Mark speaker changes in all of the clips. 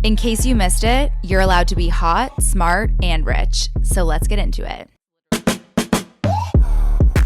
Speaker 1: In case you missed it, you're allowed to be hot, smart, and rich. So let's get into it.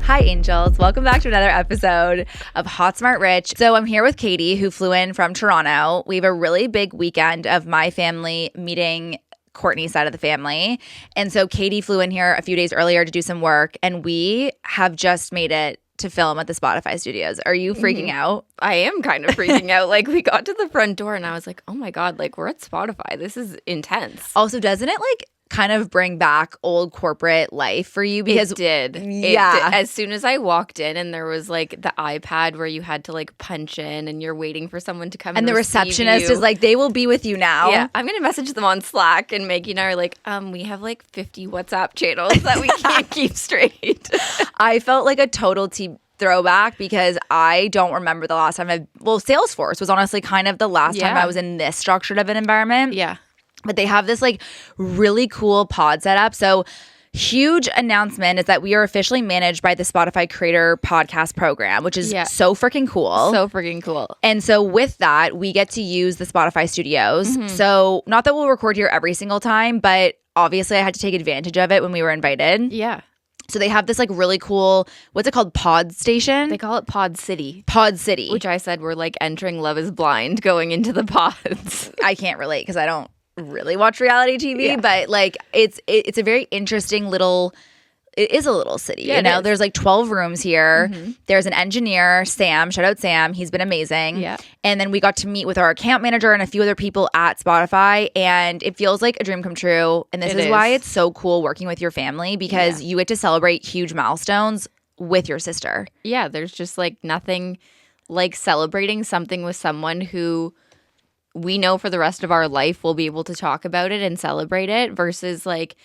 Speaker 1: Hi, angels. Welcome back to another episode of Hot, Smart, Rich. So I'm here with Katie, who flew in from Toronto. We have a really big weekend of my family meeting Courtney's side of the family. And so Katie flew in here a few days earlier to do some work, and we have just made it to film at the Spotify studios. Are you freaking out?
Speaker 2: I am kind of freaking out. Like, we got to the front door and I was like, oh my God, like, we're at Spotify. This is intense.
Speaker 1: Also, doesn't it like kind of bring back old corporate life for you? Because
Speaker 2: it did.
Speaker 1: Yeah.
Speaker 2: As soon as I walked in and there was like the iPad where you had to like punch in and you're waiting for someone to come
Speaker 1: and the receptionist is like, they will be with you now.
Speaker 2: Yeah, I'm going to message them on Slack, and Maggie and I are like, we have like 50 WhatsApp channels that we can't keep straight.
Speaker 1: I felt like a total throwback because I don't remember the last time Salesforce was honestly kind of the last time I was in this structured of an environment.
Speaker 2: Yeah.
Speaker 1: But they have this like really cool pod setup. So huge announcement is that we are officially managed by the Spotify Creator Podcast Program, which is so freaking cool.
Speaker 2: So freaking cool.
Speaker 1: And so with that, we get to use the Spotify studios. So not that we'll record here every single time, but obviously I had to take advantage of it when we were invited.
Speaker 2: Yeah.
Speaker 1: So they have this like really cool, what's it called? Pod Station?
Speaker 2: They call it Pod City.
Speaker 1: Pod City.
Speaker 2: Which I said we're like entering Love is Blind going into the pods.
Speaker 1: I can't relate because I don't really watch reality TV, but like it's a very interesting little, it is a little city, you know? There's like 12 rooms here. There's an engineer, Sam, shout out Sam. He's been amazing.
Speaker 2: Yeah.
Speaker 1: And then we got to meet with our account manager and a few other people at Spotify, and it feels like a dream come true. And this is why it's so cool working with your family, because you get to celebrate huge milestones with your sister.
Speaker 2: Yeah, there's just like nothing like celebrating something with someone who we know for the rest of our life we'll be able to talk about it and celebrate it versus like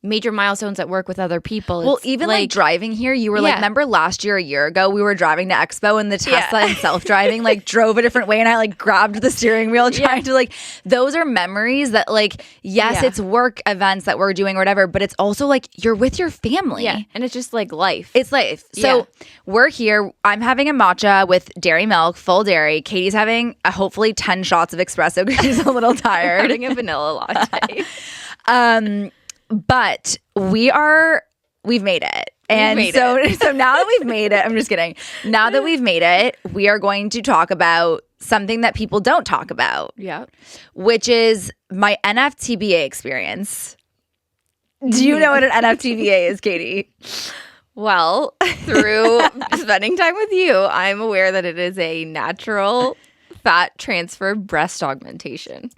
Speaker 2: major milestones at work with other people.
Speaker 1: Well, even like driving here, you were like, remember last year, a year ago, we were driving to Expo and the Tesla and self-driving like drove a different way, and I like grabbed the steering wheel trying to like, those are memories that like, yes, it's work events that we're doing or whatever, but it's also like you're with your family.
Speaker 2: Yeah, and it's just like life.
Speaker 1: It's life. So we're here. I'm having a matcha with dairy milk, full dairy. Katie's having hopefully 10 shots of espresso because she's a little tired.
Speaker 2: Having a vanilla latte.
Speaker 1: But we've made it. And so now that we've made it, I'm just kidding. Now that we've made it, we are going to talk about something that people don't talk about.
Speaker 2: Yeah.
Speaker 1: Which is my NFTBA experience. Do you know what an NFTBA is, Katie?
Speaker 2: Well, through spending time with you, I'm aware that it is a natural fat transfer breast augmentation.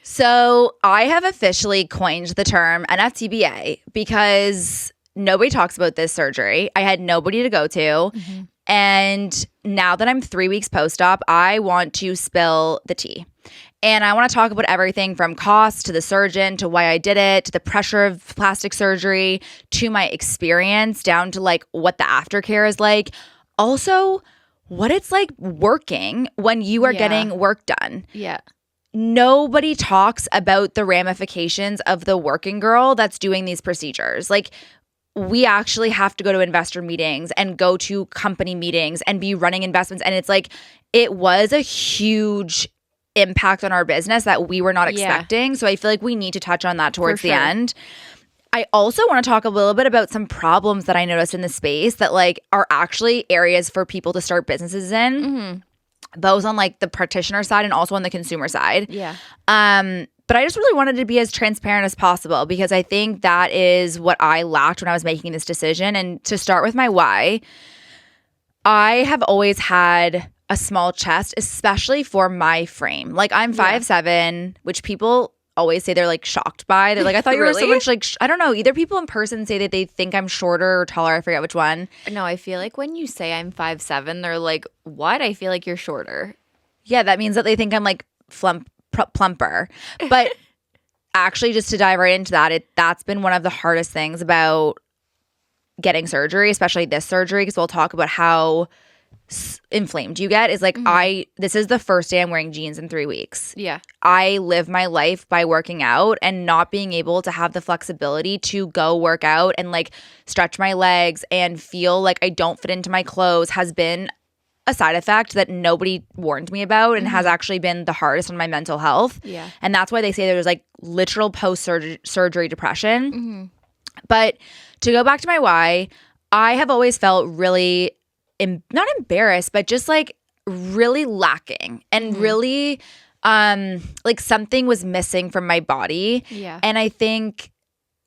Speaker 1: So I have officially coined the term NFTBA because nobody talks about this surgery. I had nobody to go to. And now that I'm 3 weeks post-op, I want to spill the tea. And I want to talk about everything from cost to the surgeon to why I did it, to the pressure of plastic surgery, to my experience, down to like what the aftercare is like. Also, what it's like working when you are getting work done.
Speaker 2: Yeah.
Speaker 1: Nobody talks about the ramifications of the working girl that's doing these procedures. Like, we actually have to go to investor meetings and go to company meetings and be running investments. And it's like, it was a huge impact on our business that we were not expecting. So I feel like we need to touch on that towards the end. I also want to talk a little bit about some problems that I noticed in the space that like are actually areas for people to start businesses in. Both on like the practitioner side and also on the consumer side.
Speaker 2: Yeah.
Speaker 1: But I just really wanted to be as transparent as possible because I think that is what I lacked when I was making this decision. And to start with my why, I have always had a small chest, especially for my frame. Like I'm 5'7", which people always say they're like shocked by. They're like, I thought you were so much like, I don't know. Either people in person say that they think I'm shorter or taller. I forget which one.
Speaker 2: No, I feel like when you say I'm 5'7", they're like, what? I feel like you're shorter.
Speaker 1: Yeah, that means that they think I'm like plumper. But actually, just to dive right into that, that's been one of the hardest things about getting surgery, especially this surgery, because we'll talk about how inflamed you get is like this is the first day I'm wearing jeans in 3 weeks.
Speaker 2: Yeah.
Speaker 1: I live my life by working out, and not being able to have the flexibility to go work out and like stretch my legs and feel like I don't fit into my clothes has been a side effect that nobody warned me about and has actually been the hardest on my mental health.
Speaker 2: Yeah.
Speaker 1: And that's why they say there's like literal post-surgery depression. But to go back to my why, I have always felt really, not embarrassed, but just like really lacking and really like something was missing from my body.
Speaker 2: Yeah.
Speaker 1: And I think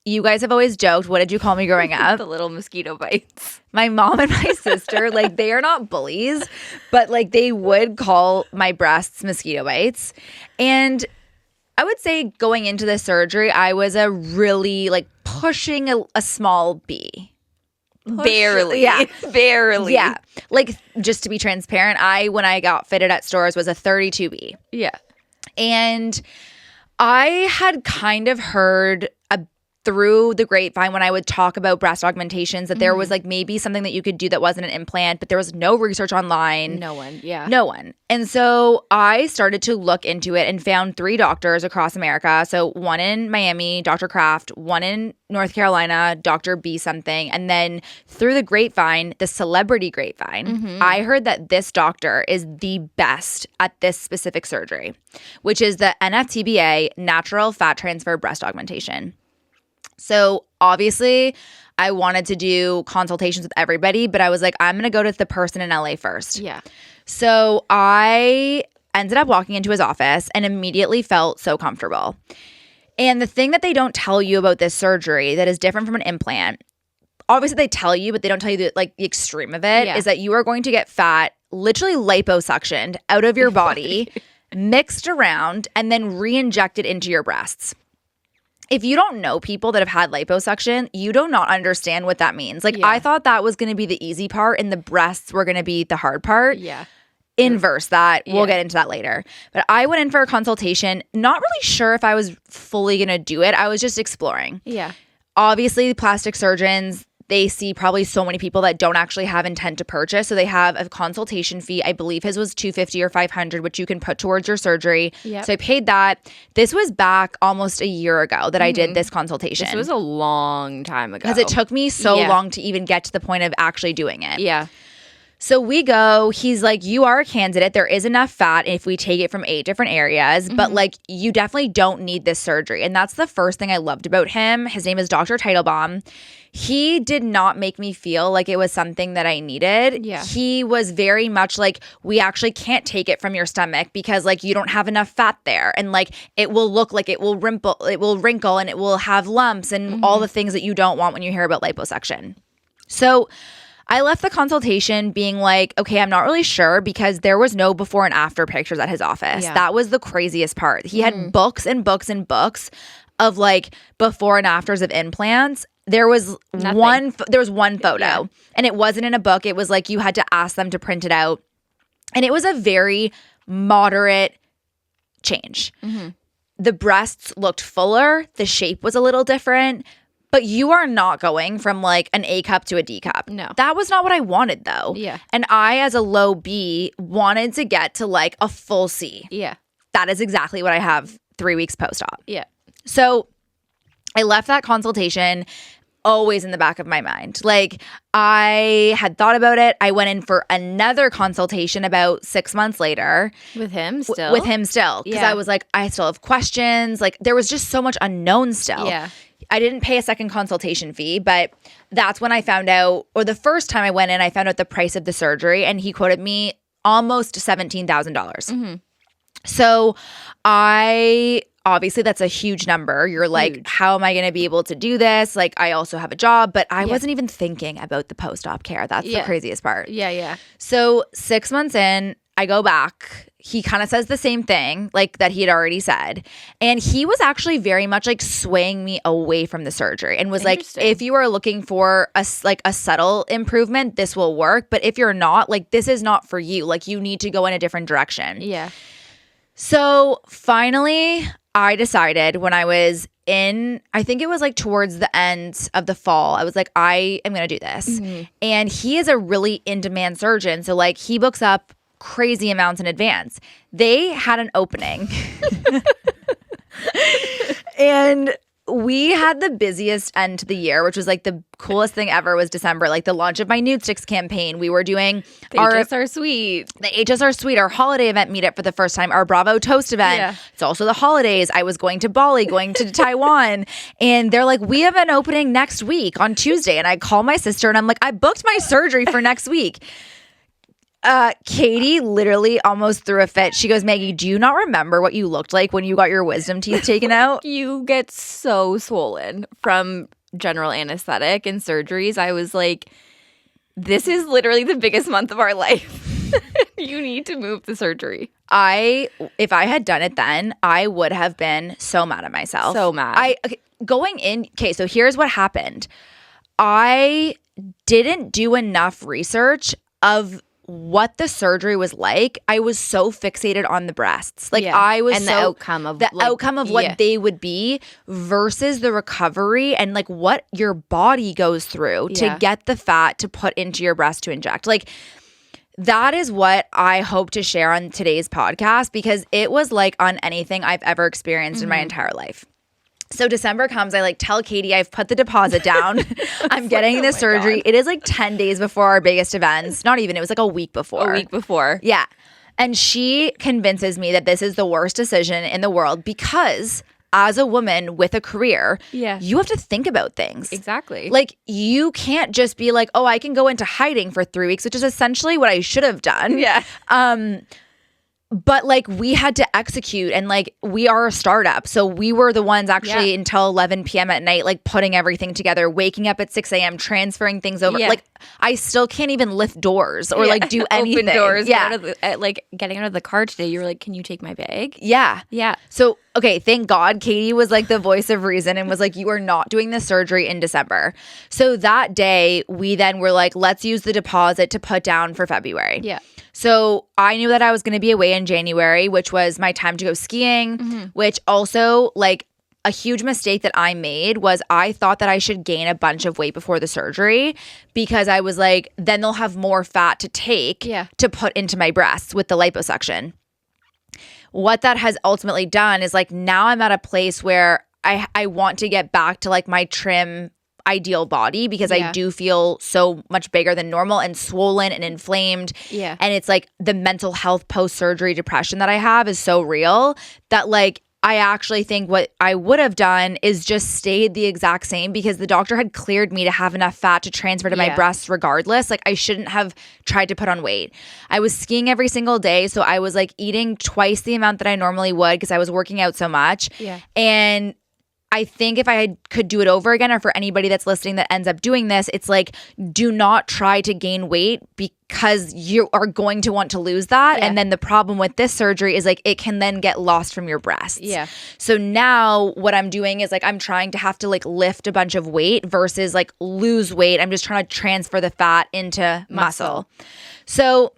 Speaker 1: you guys have always joked, what did you call me growing up?
Speaker 2: The little mosquito bites.
Speaker 1: My mom and my sister, like they are not bullies, but like they would call my breasts mosquito bites. And I would say going into the surgery, I was a really like pushing a small B.
Speaker 2: Barely.
Speaker 1: Yeah.
Speaker 2: Barely.
Speaker 1: Yeah. Like just to be transparent, when I got fitted at stores was a 32B.
Speaker 2: Yeah.
Speaker 1: And I had kind of heard through the grapevine when I would talk about breast augmentations that there was like maybe something that you could do that wasn't an implant, but there was no research online.
Speaker 2: No one. Yeah.
Speaker 1: No one. And so I started to look into it and found 3 doctors across America. So one in Miami, Dr. Kraft, one in North Carolina, Dr. B something. And then through the grapevine, the celebrity grapevine, I heard that this doctor is the best at this specific surgery, which is the NFTBA, natural fat transfer breast augmentation. So obviously I wanted to do consultations with everybody, but I was like, I'm going to go to the person in LA first.
Speaker 2: Yeah.
Speaker 1: So I ended up walking into his office and immediately felt so comfortable. And the thing that they don't tell you about this surgery that is different from an implant, obviously they tell you, but they don't tell you the extreme of it, is that you are going to get fat literally liposuctioned out of your body, mixed around, and then re-injected into your breasts. If you don't know people that have had liposuction, you do not understand what that means. Like, I thought that was going to be the easy part and the breasts were going to be the hard part.
Speaker 2: Yeah.
Speaker 1: Inverse that. We'll get into that later. But I went in for a consultation, not really sure if I was fully going to do it. I was just exploring.
Speaker 2: Yeah.
Speaker 1: Obviously, plastic surgeons, they see probably so many people that don't actually have intent to purchase. So they have a consultation fee. I believe his was $250 or $500, which you can put towards your surgery.
Speaker 2: Yep.
Speaker 1: So I paid that. This was back almost a year ago that I did this consultation.
Speaker 2: This was a long time ago.
Speaker 1: Because it took me so long to even get to the point of actually doing it.
Speaker 2: Yeah.
Speaker 1: So we go, he's like, you are a candidate. There is enough fat if we take it from 8 different areas, but like you definitely don't need this surgery. And that's the first thing I loved about him. His name is Dr. Teitelbaum. He did not make me feel like it was something that I needed.
Speaker 2: Yeah.
Speaker 1: He was very much like, we actually can't take it from your stomach because like you don't have enough fat there. And like it will look like it will wrinkle and it will have lumps and all the things that you don't want when you hear about liposuction. So I left the consultation being like, okay, I'm not really sure because there was no before and after pictures at his office.
Speaker 2: Yeah.
Speaker 1: That was the craziest part. He had books and books and books of like before and afters of implants. There was one photo and it wasn't in a book. It was like you had to ask them to print it out. And it was a very moderate change. The breasts looked fuller. The shape was a little different. But you are not going from like an A cup to a D cup.
Speaker 2: No.
Speaker 1: That was not what I wanted though.
Speaker 2: Yeah.
Speaker 1: And I, as a low B, wanted to get to like a full C.
Speaker 2: Yeah.
Speaker 1: That is exactly what I have 3 weeks post-op.
Speaker 2: Yeah.
Speaker 1: So I left that consultation always in the back of my mind. Like I had thought about it. I went in for another consultation about 6 months later.
Speaker 2: With him still?
Speaker 1: With him still. Because
Speaker 2: Yeah.
Speaker 1: I was like, I still have questions. Like there was just so much unknown still.
Speaker 2: Yeah.
Speaker 1: I didn't pay a second consultation fee, but that's when I found out, or the first time I went in, I found out the price of the surgery and he quoted me almost $17,000. So obviously that's a huge number. You're like, how am I going to be able to do this? Like I also have a job, but I wasn't even thinking about the post-op care. That's the craziest part.
Speaker 2: Yeah, yeah.
Speaker 1: So 6 months in, I go back. He kind of says the same thing like that he had already said. And he was actually very much like swaying me away from the surgery and was like, if you are looking for a subtle improvement, this will work. But if you're not, like this is not for you. Like you need to go in a different direction.
Speaker 2: Yeah.
Speaker 1: So finally, I decided when I was I think it was like towards the end of the fall, I was like, I am going to do this. And he is a really in-demand surgeon. So like he books up crazy amounts in advance. They had an opening. And we had the busiest end to the year, which was like the coolest thing ever was December, like the launch of my Nude Sticks campaign. We were doing
Speaker 2: the HSR Suite.
Speaker 1: The HSR Suite, our holiday event meetup for the first time, our Bravo Toast event.
Speaker 2: Yeah.
Speaker 1: It's also the holidays. I was going to Bali, going to Taiwan. And they're like, we have an opening next week on Tuesday. And I call my sister and I'm like, I booked my surgery for next week. Katie literally almost threw a fit. She goes, Maggie, do you not remember what you looked like when you got your wisdom teeth taken out?
Speaker 2: You get so swollen from general anesthetic and surgeries. I was like, this is literally the biggest month of our life. You need to move the surgery.
Speaker 1: If I had done it then, I would have been so mad at myself.
Speaker 2: So mad.
Speaker 1: So here's what happened. I didn't do enough research of what the surgery was like. I was so fixated on the breasts. Like I was
Speaker 2: the outcome of
Speaker 1: what they would be versus the recovery and like what your body goes through to get the fat to put into your breast to inject. Like that is what I hope to share on today's podcast because it was like on anything I've ever experienced in my entire life. So December comes, I like tell Katie I've put the deposit down. I'm getting this surgery. God. It is like 10 days before our biggest events. Not even, it was like a week before.
Speaker 2: A week before.
Speaker 1: Yeah. And she convinces me that this is the worst decision in the world because as a woman with a career, you have to think about things.
Speaker 2: Exactly.
Speaker 1: Like you can't just be like, oh, I can go into hiding for 3 weeks, which is essentially what I should have done.
Speaker 2: Yeah.
Speaker 1: But like we had to execute and like we are a startup. So we were the ones actually until 11 p.m. at night, like putting everything together, waking up at 6 a.m., transferring things over. Yeah. Like I still can't even lift doors or like do anything.
Speaker 2: Open doors.
Speaker 1: Yeah.
Speaker 2: Like getting out of the car today, you were like, can you take my bag?
Speaker 1: Yeah.
Speaker 2: Yeah.
Speaker 1: So, okay, thank God Katie was like the voice of reason and was like, you are not doing the surgery in December. So that day we then were like, let's use the deposit to put down for February.
Speaker 2: Yeah.
Speaker 1: So I knew that I was going to be away in January, which was my time to go skiing, which also like a huge mistake that I made was I thought that I should gain a bunch of weight before the surgery because I was like, then they'll have more fat to take to put into my breasts with the liposuction. What that has ultimately done is like now I'm at a place where I want to get back to like my trim ideal body because I do feel so much bigger than normal and swollen and inflamed.
Speaker 2: Yeah.
Speaker 1: And it's like the mental health post-surgery depression that I have is so real that like I actually think what I would have done is just stayed the exact same because the doctor had cleared me to have enough fat to transfer to my breasts regardless. Like I shouldn't have tried to put on weight. I was skiing every single day. So I was like eating twice the amount that I normally would because I was working out so much.
Speaker 2: Yeah.
Speaker 1: And I think if I could do it over again, or for anybody that's listening that ends up doing this, it's like, do not try to gain weight because you are going to want to lose that. And then the problem with this surgery is like, it can then get lost from your breasts.
Speaker 2: Yeah.
Speaker 1: So now what I'm doing is like, I'm trying to have to like lift a bunch of weight versus like lose weight. I'm just trying to transfer the fat into muscle. So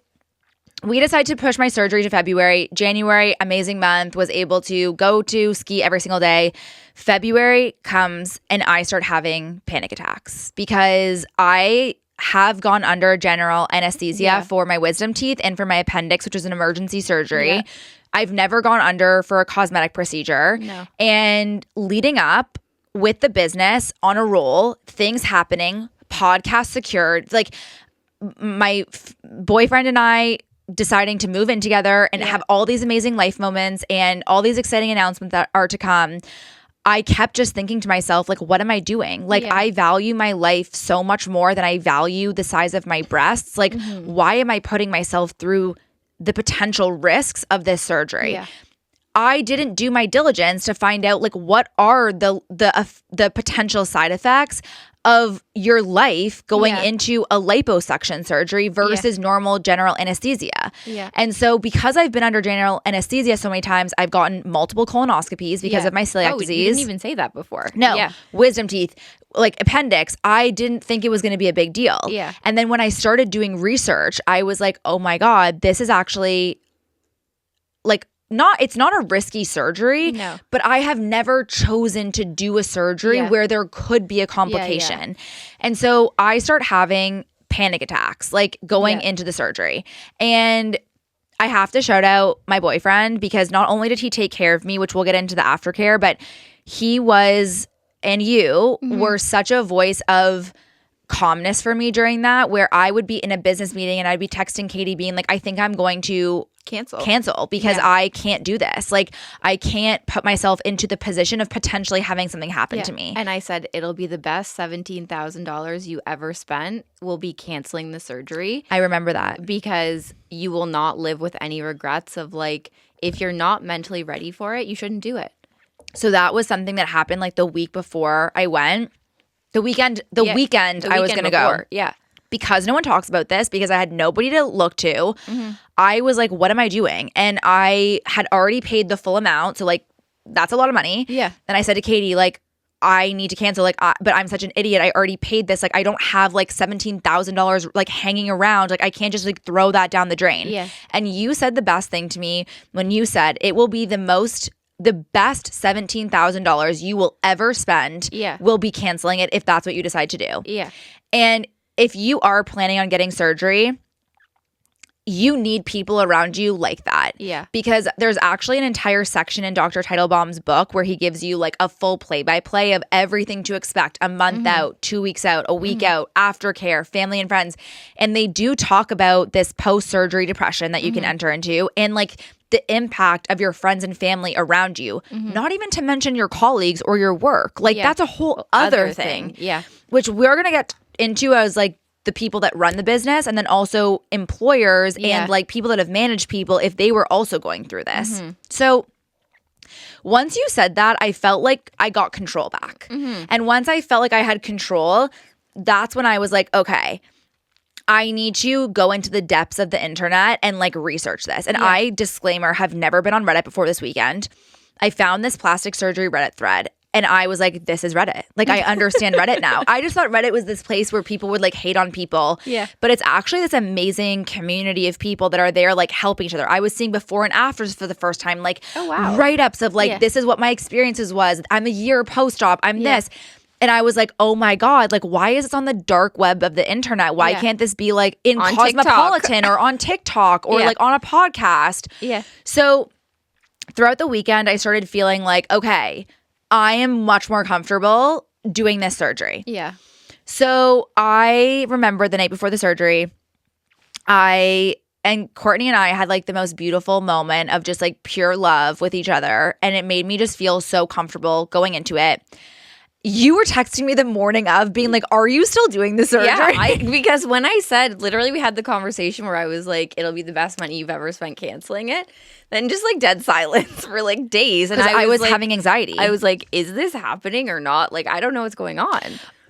Speaker 1: we decided to push my surgery to February. January, amazing month, was able to go to ski every single day. February comes and I start having panic attacks because I have gone under general anesthesia for my wisdom teeth and for my appendix, which is an emergency surgery. Yeah. I've never gone under for a cosmetic procedure.
Speaker 2: No.
Speaker 1: And leading up with the business on a roll, things happening, podcast secured, like my boyfriend and I deciding to move in together and have all these amazing life moments and all these exciting announcements that are to come. I kept just thinking to myself, like, what am I doing? Like, I value my life so much more than I value the size of my breasts. Like, why am I putting myself through the potential risks of this surgery? Yeah. I didn't do my diligence to find out like what are the potential side effects of your life going into a liposuction surgery versus normal general anesthesia. Yeah. And so because I've been under general anesthesia so many times, I've gotten multiple colonoscopies because of my celiac disease.
Speaker 2: You didn't even say that before.
Speaker 1: No. Yeah. Wisdom teeth, like appendix, I didn't think it was going to be a big deal.
Speaker 2: Yeah.
Speaker 1: And then when I started doing research, I was like, oh my God, this is actually like it's not a risky surgery, but I have never chosen to do a surgery where there could be a complication. And so I start having panic attacks, like going into the surgery. And I have to shout out my boyfriend because not only did he take care of me, which we'll get into the aftercare, but he was and you were such a voice of calmness for me during that, where I would be in a business meeting and I'd be texting Katie being like, I think I'm going to cancel because I can't do this. Like, I can't put myself into the position of potentially having something happen to me.
Speaker 2: And I said, it'll be the best $17,000 you ever spent will be canceling the surgery.
Speaker 1: I remember that.
Speaker 2: Because you will not live with any regrets of like, if you're not mentally ready for it, you shouldn't do it.
Speaker 1: So that was something that happened like the week before I went. The weekend I was going to go.
Speaker 2: Yeah.
Speaker 1: Because no one talks about this, because I had nobody to look to, I was like, what am I doing? And I had already paid the full amount. So like, that's a lot of money.
Speaker 2: Yeah.
Speaker 1: And I said to Katie, like, I need to cancel. Like, but I'm such an idiot. I already paid this. Like, I don't have like $17,000 like hanging around. Like, I can't just like throw that down the drain.
Speaker 2: Yeah.
Speaker 1: And you said the best thing to me when you said it will be the best $17,000 you will ever spend will be canceling it if that's what you decide to do.
Speaker 2: Yeah.
Speaker 1: And if you are planning on getting surgery, you need people around you like that.
Speaker 2: Yeah.
Speaker 1: Because there's actually an entire section in Dr. Teitelbaum's book where he gives you like a full play-by-play of everything to expect a month out, 2 weeks out, a week out, aftercare, family and friends. And they do talk about this post-surgery depression that you can enter into and like the impact of your friends and family around you, not even to mention your colleagues or your work. Like that's a whole other thing.
Speaker 2: Yeah.
Speaker 1: Which we're going to get into as like the people that run the business and then also employers and like people that have managed people if they were also going through this. So once you said that, I felt like I got control back. And once I felt like I had control, that's when I was like, okay, I need to go into the depths of the internet and like research this. And I, disclaimer, have never been on Reddit before this weekend. I found this plastic surgery Reddit thread. And I was like, this is Reddit. Like, I understand Reddit now. I just thought Reddit was this place where people would like hate on people.
Speaker 2: Yeah.
Speaker 1: But it's actually this amazing community of people that are there like helping each other. I was seeing before and afters for the first time, like write-ups of like, this is what my experiences was. I'm a year post-op. I'm this. And I was like, oh my God, like, why is this on the dark web of the internet? Why can't this be like in
Speaker 2: on
Speaker 1: Cosmopolitan or on TikTok or like on a podcast?
Speaker 2: Yeah.
Speaker 1: So throughout the weekend, I started feeling like, okay, I am much more comfortable doing this surgery.
Speaker 2: Yeah.
Speaker 1: So I remember the night before the surgery, and Courtney and I had like the most beautiful moment of just like pure love with each other. And it made me just feel so comfortable going into it. You were texting me the morning of being like, are you still doing the surgery?
Speaker 2: Yeah, because when I said, literally we had the conversation where I was like, it'll be the best money you've ever spent canceling it. Then just like dead silence for like days. And
Speaker 1: I was
Speaker 2: like,
Speaker 1: having anxiety.
Speaker 2: I was like, is this happening or not? Like, I don't know what's going on.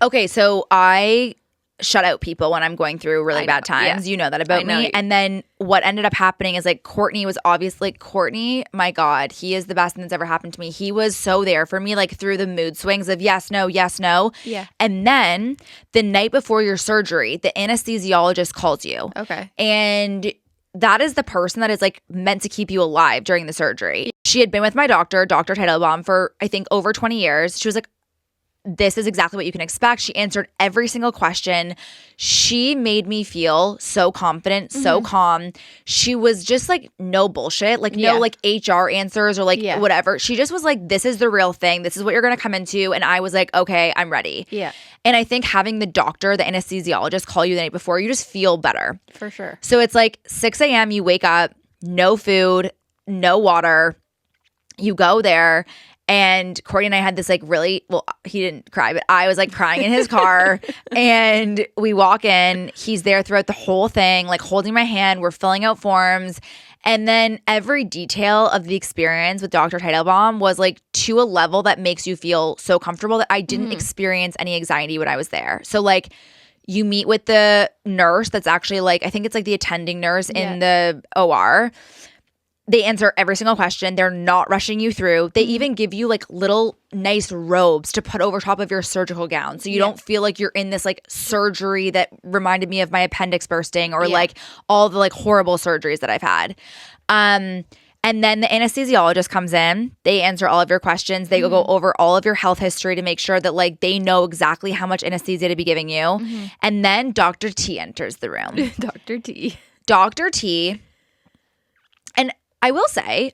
Speaker 1: Okay, so I shut out people when I'm going through really bad times.
Speaker 2: Yeah.
Speaker 1: You know that about me. And then what ended up happening is like Courtney, my God, he is the best thing that's ever happened to me. He was so there for me, like through the mood swings of yes, no, yes, no.
Speaker 2: Yeah.
Speaker 1: And then the night before your surgery, the anesthesiologist calls you.
Speaker 2: Okay.
Speaker 1: And that is the person that is like meant to keep you alive during the surgery. She had been with my doctor, Dr. Teitelbaum, for I think over 20 years. She was like, this is exactly what you can expect. She answered every single question. She made me feel so confident, so calm. She was just like no bullshit, like no like HR answers or like whatever. She just was like, this is the real thing. This is what you're going to come into. And I was like, okay, I'm ready.
Speaker 2: Yeah.
Speaker 1: And I think having the doctor, the anesthesiologist call you the night before, you just feel better.
Speaker 2: For sure.
Speaker 1: So it's like 6 a.m., you wake up, no food, no water. You go there. And Corey and I had this like really, well, he didn't cry, but I was like crying in his car. And we walk in, he's there throughout the whole thing, like holding my hand. We're filling out forms. And then every detail of the experience with Dr. Teitelbaum was like to a level that makes you feel so comfortable that I didn't experience any anxiety when I was there. So like you meet with the nurse that's actually like, I think it's like the attending nurse in the OR. They answer every single question. They're not rushing you through. They even give you like little nice robes to put over top of your surgical gown. So you don't feel like you're in this like surgery that reminded me of my appendix bursting or like all the like horrible surgeries that I've had. And then the anesthesiologist comes in. They answer all of your questions. They go over all of your health history to make sure that like they know exactly how much anesthesia to be giving you. And then Dr. T enters the room.
Speaker 2: Dr. T.
Speaker 1: Dr. T. And I will say,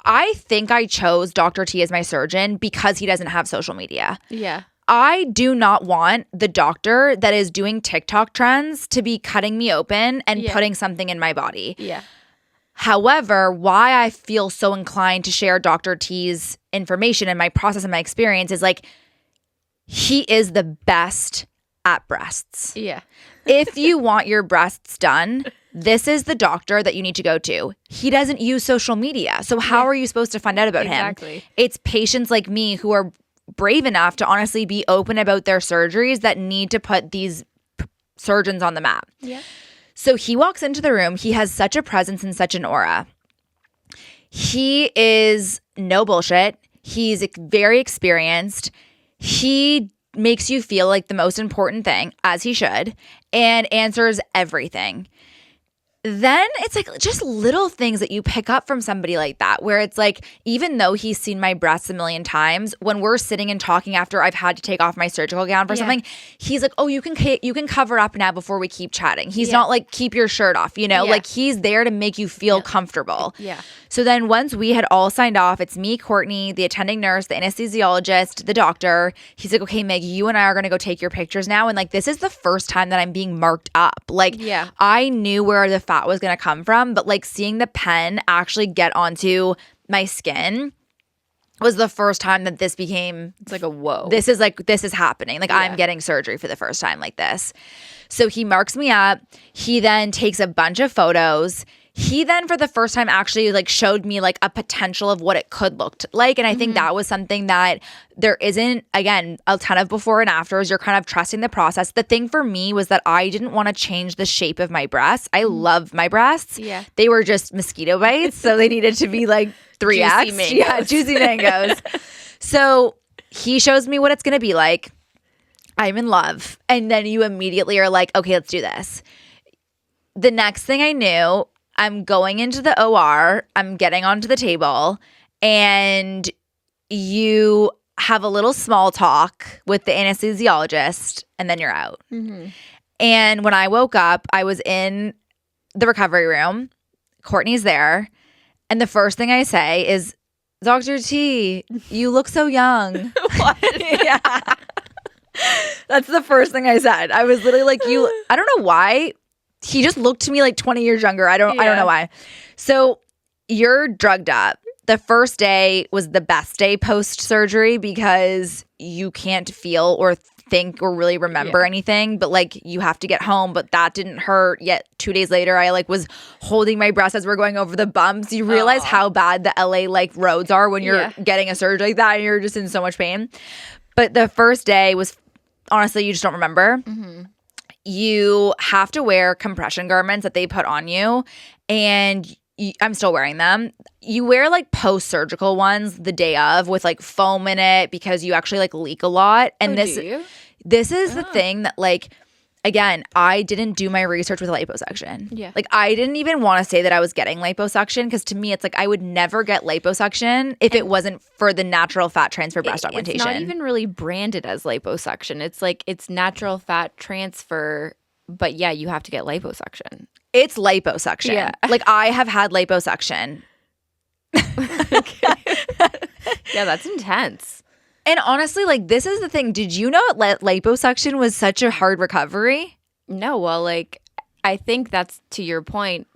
Speaker 1: I think I chose Dr. T as my surgeon because he doesn't have social media.
Speaker 2: Yeah.
Speaker 1: I do not want the doctor that is doing TikTok trends to be cutting me open and putting something in my body.
Speaker 2: Yeah.
Speaker 1: However, why I feel so inclined to share Dr. T's information and my process and my experience is like, he is the best at breasts.
Speaker 2: Yeah.
Speaker 1: If you want your breasts done, this is the doctor that you need to go to. He doesn't use social media. So how are you supposed to find out about him? It's patients like me who are brave enough to honestly be open about their surgeries that need to put these surgeons on the map.
Speaker 2: Yeah.
Speaker 1: So he walks into the room. He has such a presence and such an aura. He is no bullshit. He's very experienced. He makes you feel like the most important thing, as he should, and answers everything. Then it's like just little things that you pick up from somebody like that, where it's like, even though he's seen my breasts a million times, when we're sitting and talking after I've had to take off my surgical gown for something, he's like, oh, you can cover up now before we keep chatting. He's not like, keep your shirt off, like he's there to make you feel comfortable.
Speaker 2: Yeah.
Speaker 1: So then once we had all signed off, it's me, Courtney, the attending nurse, the anesthesiologist, the doctor. He's like, okay, Meg, you and I are going to go take your pictures now. And like, this is the first time that I'm being marked up. Like, I knew where the fat was going to come from, but like seeing the pen actually get onto my skin was the first time that this became,
Speaker 2: it's like a whoa.
Speaker 1: This is happening. Like I'm getting surgery for the first time like this. So he marks me up. He then takes a bunch of photos. He then for the first time actually like showed me like a potential of what it could look like. And I think that was something that there isn't, again, a ton of before and afters. You're kind of trusting the process. The thing for me was that I didn't want to change the shape of my breasts. I love my breasts.
Speaker 2: Yeah.
Speaker 1: They were just mosquito bites. So they needed to be like 3X.
Speaker 2: Juicy mangoes.
Speaker 1: Yeah, juicy mangoes. So he shows me what it's going to be like. I'm in love. And then you immediately are like, okay, let's do this. The next thing I knew, I'm going into the OR, I'm getting onto the table, and you have a little small talk with the anesthesiologist, and then you're out. And when I woke up, I was in the recovery room. Courtney's there. And the first thing I say is, Dr. T, you look so young.
Speaker 2: What?
Speaker 1: Yeah. That's the first thing I said. I was literally like, I don't know why. He just looked to me like 20 years younger. I don't know why. So you're drugged up. The first day was the best day post-surgery because you can't feel or think or really remember anything, but like you have to get home, but that didn't hurt. Yet 2 days later, I like was holding my breast as we're going over the bumps. You realize how bad the LA like roads are when you're getting a surgery like that and you're just in so much pain. But the first day was, honestly, you just don't remember. You have to wear compression garments that they put on you, and I'm still wearing them. You wear like post-surgical ones the day of with like foam in it because you actually like leak a lot. And this is the thing that like, again, I didn't do my research with liposuction.
Speaker 2: Yeah.
Speaker 1: Like I didn't even want to say that I was getting liposuction because to me it's like I would never get liposuction if it wasn't for the natural fat transfer breast augmentation.
Speaker 2: It's not even really branded as liposuction. It's like it's natural fat transfer, but yeah, you have to get liposuction.
Speaker 1: It's liposuction.
Speaker 2: Yeah.
Speaker 1: Like I have had liposuction.
Speaker 2: Yeah, that's intense.
Speaker 1: And honestly, like this is the thing. Did you know liposuction was such a hard recovery?
Speaker 2: No, well, like I think that's to your point.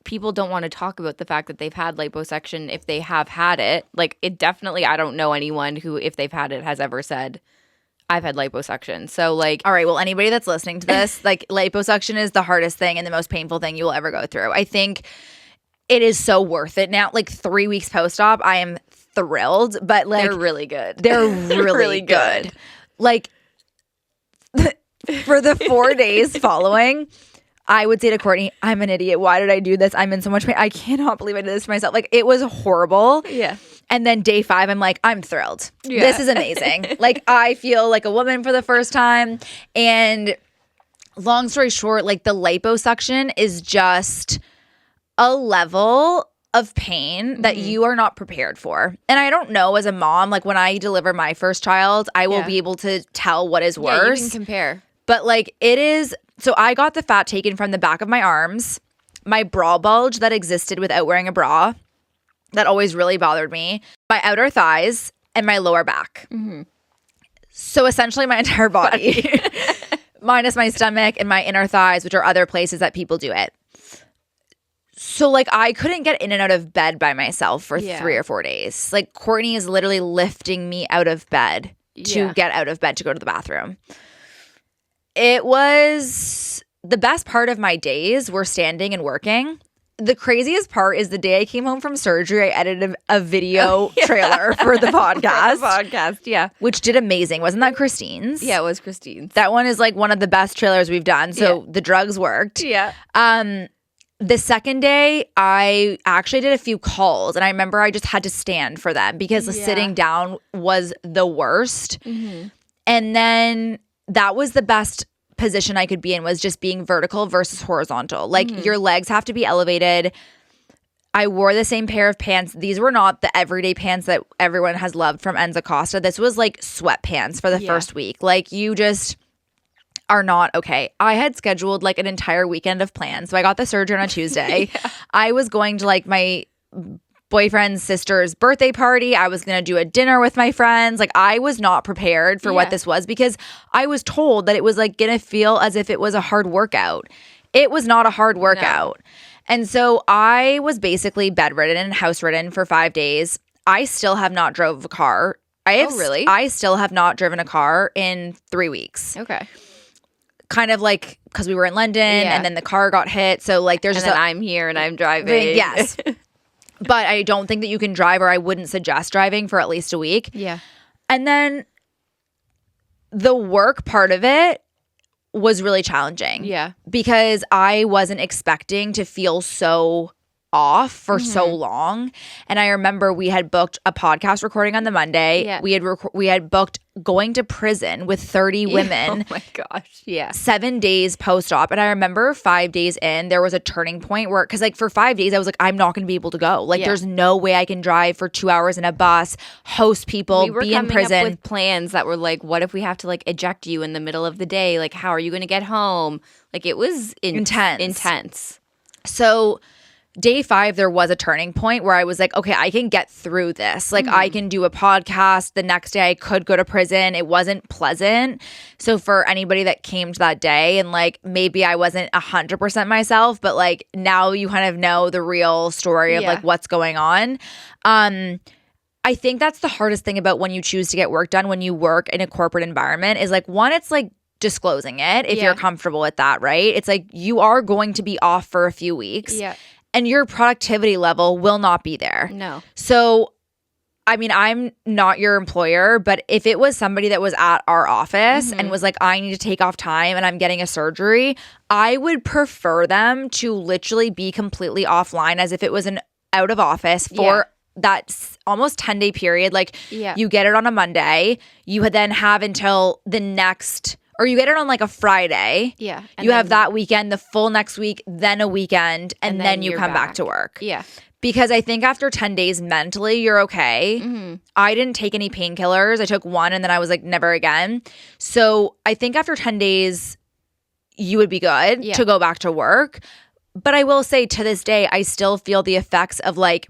Speaker 2: People don't want to talk about the fact that they've had liposuction if they have had it. Like it definitely, I don't know anyone who, if they've had it, has ever said, I've had liposuction. So like,
Speaker 1: all right, well, anybody that's listening to this, like liposuction is the hardest thing and the most painful thing you will ever go through. I think it is so worth it now. Like 3 weeks post-op, I am thrilled, but like
Speaker 2: they're really good.
Speaker 1: They're really good. Like for the 4 days following, I would say to Courtney, I'm an idiot. Why did I do this? I'm in so much pain. I cannot believe I did this to myself. Like it was horrible.
Speaker 2: Yeah.
Speaker 1: And then day 5, I'm like, I'm thrilled. Yeah. This is amazing. Like I feel like a woman for the first time. And long story short, like the liposuction is just a level of pain that you are not prepared for. And I don't know as a mom, like when I deliver my first child, I will be able to tell what is worse.
Speaker 2: Yeah, you can compare.
Speaker 1: But like it is, so I got the fat taken from the back of my arms, my bra bulge that existed without wearing a bra, that always really bothered me. My outer thighs and my lower back.
Speaker 2: Mm-hmm.
Speaker 1: So essentially my entire body, minus my stomach and my inner thighs, which are other places that people do it. So like I couldn't get in and out of bed by myself for 3 or 4 days. Like Courtney is literally lifting me out of bed to get out of bed to go to the bathroom. It was the best part of my days were standing and working. The craziest part is the day I came home from surgery, I edited a video trailer for the podcast. Which did amazing. Wasn't that Christine's?
Speaker 2: Yeah, it was Christine's.
Speaker 1: That one is like one of the best trailers we've done. So the drugs worked.
Speaker 2: Yeah.
Speaker 1: The second day, I actually did a few calls, and I remember I just had to stand for them because the sitting down was the worst. Mm-hmm. And then that was the best position I could be in, was just being vertical versus horizontal. Like your legs have to be elevated. I wore the same pair of pants. These were not the everyday pants that everyone has loved from Enza Costa. This was like sweatpants for the first week. Like you just are not okay. I had scheduled like an entire weekend of plans. So I got the surgery on a Tuesday. I was going to like my boyfriend's sister's birthday party. I was going to do a dinner with my friends. Like I was not prepared for what this was because I was told that it was like going to feel as if it was a hard workout. It was not a hard workout. No. And so I was basically bedridden and house ridden for 5 days. I still have not drove a car.
Speaker 2: Really?
Speaker 1: I still have not driven a car in 3 weeks.
Speaker 2: Okay.
Speaker 1: Kind of like because we were in London and then the car got hit. So like there's
Speaker 2: and
Speaker 1: just
Speaker 2: then I'm here and I'm driving.
Speaker 1: Yes. But I don't think that you can drive, or I wouldn't suggest driving for at least a week.
Speaker 2: Yeah.
Speaker 1: And then the work part of it was really challenging.
Speaker 2: Yeah.
Speaker 1: Because I wasn't expecting to feel so off for so long. And I remember we had booked a podcast recording on the Monday.
Speaker 2: Yeah.
Speaker 1: We had booked going to prison with 30 women.
Speaker 2: Oh my gosh. Yeah.
Speaker 1: 7 days post-op. And I remember 5 days in, there was a turning point where, because like for 5 days, I was like, I'm not going to be able to go. Like there's no way I can drive for 2 hours in a bus, host people, be in prison.
Speaker 2: We were coming up with plans that were like, what if we have to like eject you in the middle of the day? Like, how are you going to get home? Like it was intense.
Speaker 1: So day 5, there was a turning point where I was like, okay, I can get through this. Like I can do a podcast. The next day I could go to prison. It wasn't pleasant. So for anybody that came to that day and like maybe I wasn't 100% myself, but like now you kind of know the real story of like what's going on. I think that's the hardest thing about when you choose to get work done when you work in a corporate environment is like, one, it's like disclosing it if you're comfortable with that, right? It's like you are going to be off for a few weeks.
Speaker 2: Yeah.
Speaker 1: And your productivity level will not be there.
Speaker 2: No.
Speaker 1: So, I mean, I'm not your employer, but if it was somebody that was at our office and was like, I need to take off time and I'm getting a surgery, I would prefer them to literally be completely offline as if it was an out of office for that almost 10-day period. Like you get it on a Monday, you then have until the next – or you get it on like a Friday.
Speaker 2: Yeah.
Speaker 1: You have that weekend, the full next week, then a weekend, and then you come back to work.
Speaker 2: Yeah.
Speaker 1: Because I think after 10 days mentally, you're okay. Mm-hmm. I didn't take any painkillers. I took one and then I was like, never again. So I think after 10 days, you would be good to go back to work. But I will say to this day, I still feel the effects of like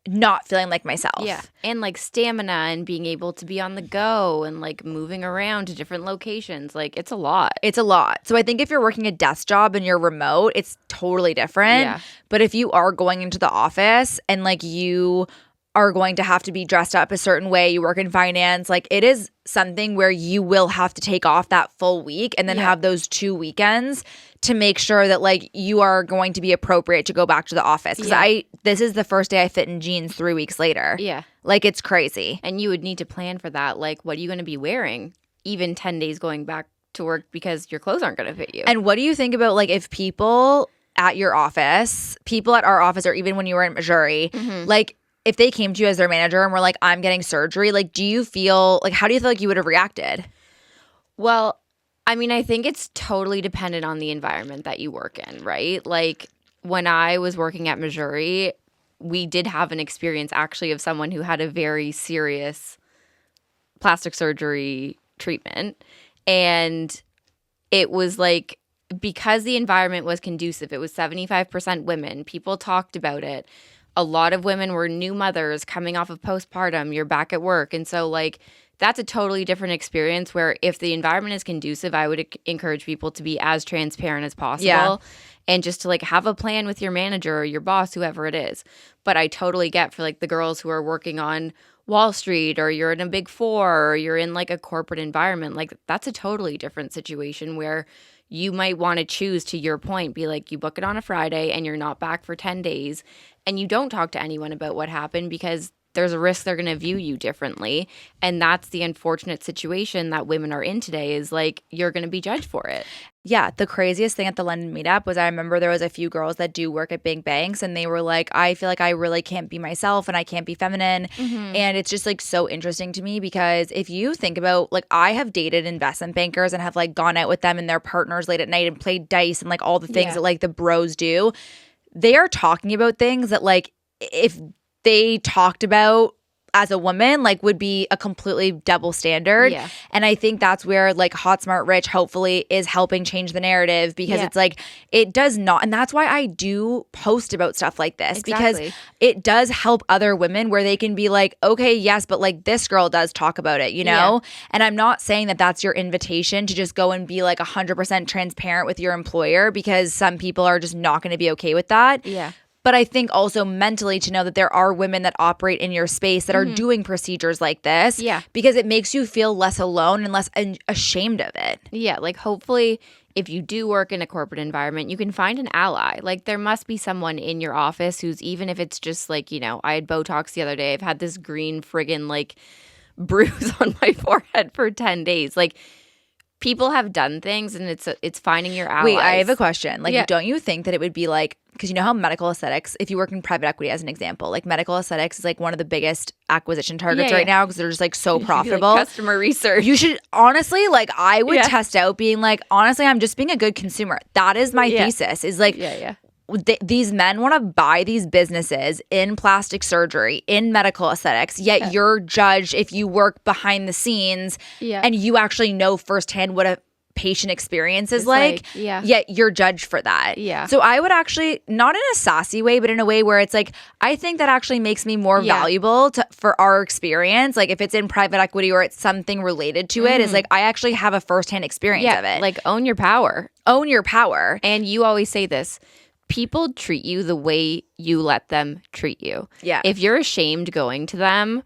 Speaker 1: not feeling like myself.
Speaker 2: Yeah. And like stamina and being able to be on the go and like moving around to different locations. Like it's a lot.
Speaker 1: It's a lot. So I think if you're working a desk job and you're remote, it's totally different.
Speaker 2: Yeah.
Speaker 1: But if you are going into the office and like you are going to have to be dressed up a certain way, you work in finance, like it is something where you will have to take off that full week and then have those 2 weekends to make sure that like you are going to be appropriate to go back to the office. Because this is the first day I fit in jeans 3 weeks later.
Speaker 2: Yeah.
Speaker 1: Like it's crazy.
Speaker 2: And you would need to plan for that. Like what are you going to be wearing even 10 days going back to work because your clothes aren't going to fit you?
Speaker 1: And what do you think about like if people at your office, people at our office or even when you were in Missouri, like if they came to you as their manager and were like, I'm getting surgery, like do you feel like, how do you feel like you would have reacted?
Speaker 2: Well, I mean, I think it's totally dependent on the environment that you work in, right? Like when I was working at Missouri, we did have an experience actually of someone who had a very serious plastic surgery treatment. And it was like, because the environment was conducive, it was 75% women, people talked about it. a lot of women were new mothers coming off of postpartum. You're back at work. And so like that's a totally different experience where if the environment is conducive, I would encourage people to be as transparent as possible and just to like have a plan with your manager or your boss, whoever it is. But I totally get for like the girls who are working on Wall Street or you're in a big four or you're in like a corporate environment, like that's a totally different situation where you might want to choose, to your point, be like you book it on a Friday and you're not back for 10 days and you don't talk to anyone about what happened because there's a risk they're going to view you differently. And that's the unfortunate situation that women are in today is like you're going to be judged for it.
Speaker 1: Yeah, the craziest thing at the London meetup was I remember there was a few girls that do work at big banks and they were like, I feel like I really can't be myself and I can't be feminine. And it's just like so interesting to me because if you think about like I have dated investment bankers and have like gone out with them and their partners late at night and played dice and like all the things that like the bros do. They are talking about things that like if they talked about as a woman like would be a completely double standard. And I think that's where like Hot Smart Rich hopefully is helping change the narrative because it's like it does not, and that's why I do post about stuff like this because it does help other women where they can be like, okay, yes, but like this girl does talk about it, you know? And I'm not saying that that's your invitation to just go and be like 100% transparent with your employer because some people are just not going to be okay with that. But I think also mentally to know that there are women that operate in your space that are doing procedures like this because it makes you feel less alone and less ashamed of it.
Speaker 2: Like hopefully if you do work in a corporate environment, you can find an ally. Like there must be someone in your office who's, even if it's just like, you know, I had Botox the other day. I've had this green friggin' like bruise on my forehead for 10 days. Like people have done things and it's finding your allies.
Speaker 1: Wait, I have a question. Like, don't you think that it would be like, because you know how medical aesthetics, if you work in private equity as an example, like medical aesthetics is like one of the biggest acquisition targets right now because they're just like so profitable.
Speaker 2: Like customer research.
Speaker 1: You should honestly, like I would test out being like, honestly, I'm just being a good consumer. That is my thesis is like, these men want to buy these businesses in plastic surgery, in medical aesthetics, yet you're judged if you work behind the scenes and you actually know firsthand what a patient experience is like, yet you're judged for that. So I would actually, not in a sassy way, but in a way where it's like, I think that actually makes me more valuable for our experience. Like if it's in private equity or it's something related to it, is like, I actually have a firsthand experience of it.
Speaker 2: Like own your power.
Speaker 1: Own your power.
Speaker 2: And you always say this, people treat you the way you let them treat you. If you're ashamed going to them,